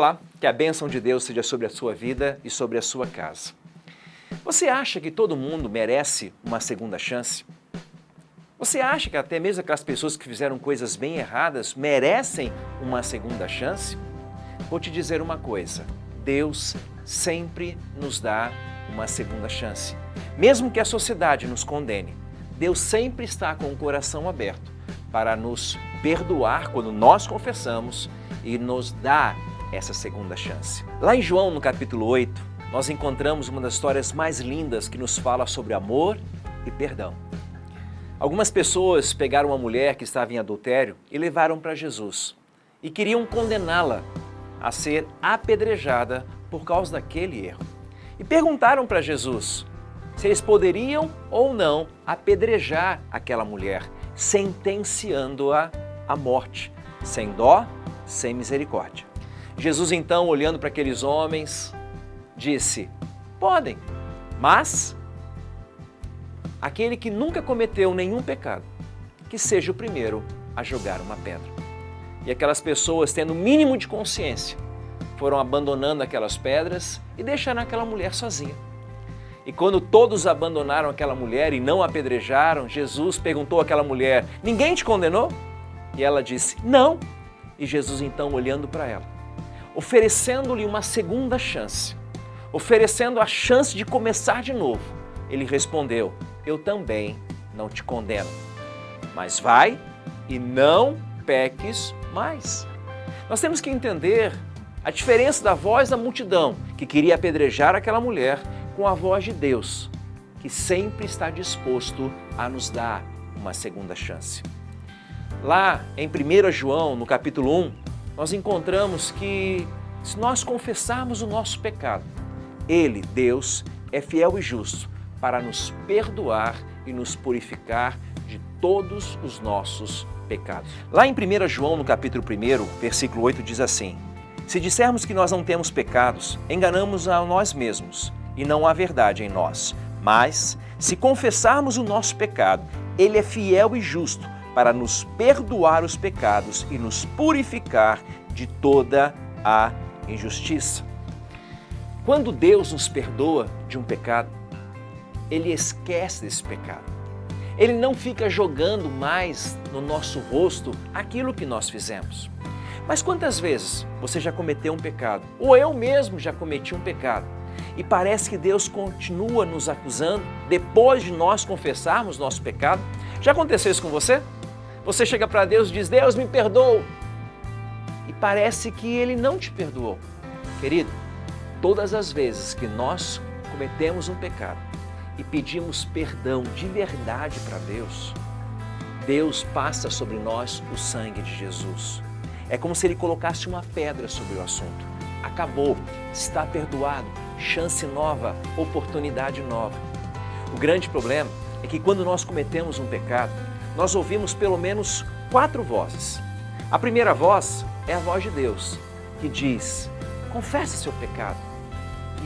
Olá, que a bênção de Deus seja sobre a sua vida e sobre a sua casa. Você acha que todo mundo merece uma segunda chance? Você acha que até mesmo aquelas pessoas que fizeram coisas bem erradas merecem uma segunda chance? Vou te dizer uma coisa, Deus sempre nos dá uma segunda chance. Mesmo que a sociedade nos condene, Deus sempre está com o coração aberto para nos perdoar quando nós confessamos e nos dá essa segunda chance. Lá em João, no capítulo 8, nós encontramos uma das histórias mais lindas que nos fala sobre amor e perdão. Algumas pessoas pegaram uma mulher que estava em adultério e levaram para Jesus e queriam condená-la a ser apedrejada por causa daquele erro. E perguntaram para Jesus se eles poderiam ou não apedrejar aquela mulher, sentenciando-a à morte, sem dó, sem misericórdia. Jesus então, olhando para aqueles homens, disse: podem, mas aquele que nunca cometeu nenhum pecado, que seja o primeiro a jogar uma pedra. E aquelas pessoas, tendo o mínimo de consciência, foram abandonando aquelas pedras e deixaram aquela mulher sozinha. E quando todos abandonaram aquela mulher e não apedrejaram, Jesus perguntou àquela mulher: ninguém te condenou? E ela disse: não. E Jesus então, olhando para ela, oferecendo-lhe uma segunda chance, oferecendo a chance de começar de novo, ele respondeu: eu também não te condeno, mas vai e não peques mais. Nós temos que entender a diferença da voz da multidão que queria apedrejar aquela mulher com a voz de Deus, que sempre está disposto a nos dar uma segunda chance. Lá em 1 João, no capítulo 1, nós encontramos que se nós confessarmos o nosso pecado, Ele, Deus, é fiel e justo para nos perdoar e nos purificar de todos os nossos pecados. Lá em 1 João, no capítulo 1, versículo 8, diz assim: se dissermos que nós não temos pecados, enganamos a nós mesmos e não há verdade em nós. Mas, se confessarmos o nosso pecado, Ele é fiel e justo para nos perdoar os pecados e nos purificar de toda a injustiça. Quando Deus nos perdoa de um pecado, Ele esquece desse pecado. Ele não fica jogando mais no nosso rosto aquilo que nós fizemos. Mas quantas vezes você já cometeu um pecado, ou eu mesmo já cometi um pecado, e parece que Deus continua nos acusando depois de nós confessarmos nosso pecado? Já aconteceu isso com você? Você chega para Deus e diz: Deus, me perdoa. E parece que Ele não te perdoou. Querido, todas as vezes que nós cometemos um pecado e pedimos perdão de verdade para Deus, Deus passa sobre nós o sangue de Jesus. É como se Ele colocasse uma pedra sobre o assunto. Acabou, está perdoado, chance nova, oportunidade nova. O grande problema é que quando nós cometemos um pecado, nós ouvimos pelo menos 4 vozes. A primeira voz é a voz de Deus, que diz: confessa seu pecado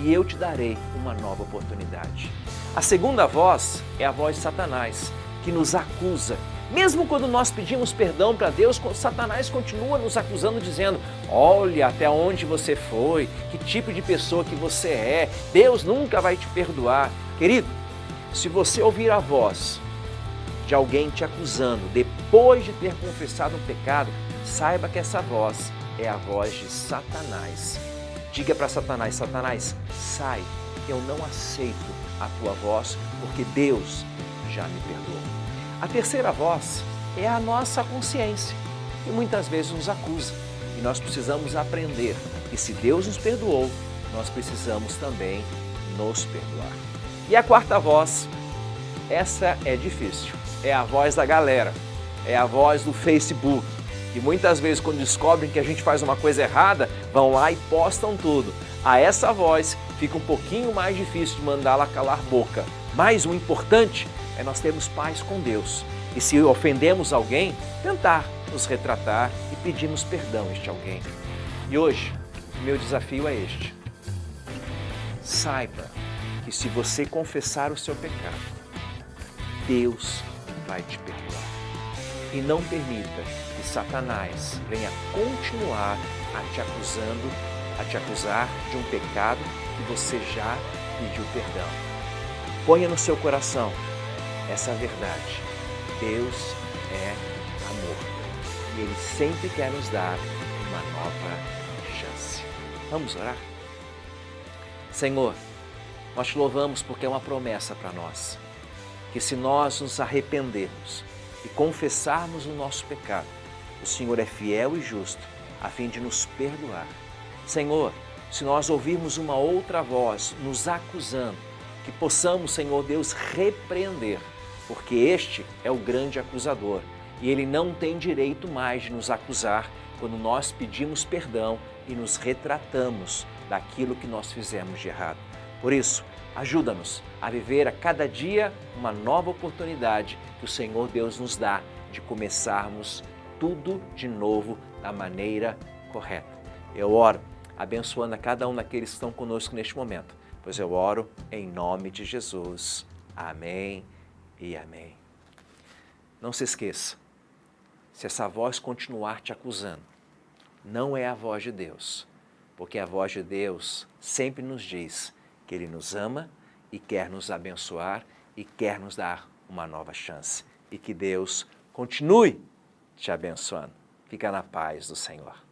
e eu te darei uma nova oportunidade. A segunda voz é a voz de Satanás, que nos acusa. Mesmo quando nós pedimos perdão para Deus, Satanás continua nos acusando, dizendo: olha até onde você foi, que tipo de pessoa que você é, Deus nunca vai te perdoar. Querido, se você ouvir a voz de alguém te acusando depois de ter confessado um pecado, saiba que essa voz é a voz de Satanás. Diga para Satanás: Satanás, sai, eu não aceito a tua voz, porque Deus já me perdoou. A terceira voz é a nossa consciência, que muitas vezes nos acusa. E nós precisamos aprender que se Deus nos perdoou, nós precisamos também nos perdoar. E a quarta voz, essa é difícil, é a voz da galera, é a voz do Facebook, que muitas vezes quando descobrem que a gente faz uma coisa errada, vão lá e postam tudo. A essa voz fica um pouquinho mais difícil de mandá-la calar boca. Mas o importante é nós termos paz com Deus. E se ofendemos alguém, tentar nos retratar e pedirmos perdão a este alguém. E hoje, o meu desafio é este. Saiba que se você confessar o seu pecado, Deus vai te perdoar. E não permita que Satanás venha continuar a te acusando a te acusar de um pecado que você já pediu perdão. Ponha no seu coração essa verdade. Deus é amor e Ele sempre quer nos dar uma nova chance. Vamos orar? Senhor, nós te louvamos porque é uma promessa para nós, que se nós nos arrependermos e confessarmos o nosso pecado, o Senhor é fiel e justo a fim de nos perdoar. Senhor, se nós ouvirmos uma outra voz nos acusando, que possamos, Senhor Deus, repreender, porque este é o grande acusador e ele não tem direito mais de nos acusar quando nós pedimos perdão e nos retratamos daquilo que nós fizemos de errado. Por isso, ajuda-nos a viver a cada dia uma nova oportunidade que o Senhor Deus nos dá de começarmos tudo de novo da maneira correta. Eu oro abençoando a cada um daqueles que estão conosco neste momento, pois eu oro em nome de Jesus. Amém e amém. Não se esqueça, se essa voz continuar te acusando, não é a voz de Deus, porque a voz de Deus sempre nos diz que Ele nos ama e quer nos abençoar e quer nos dar uma nova chance. E que Deus continue te abençoando. Fica na paz do Senhor.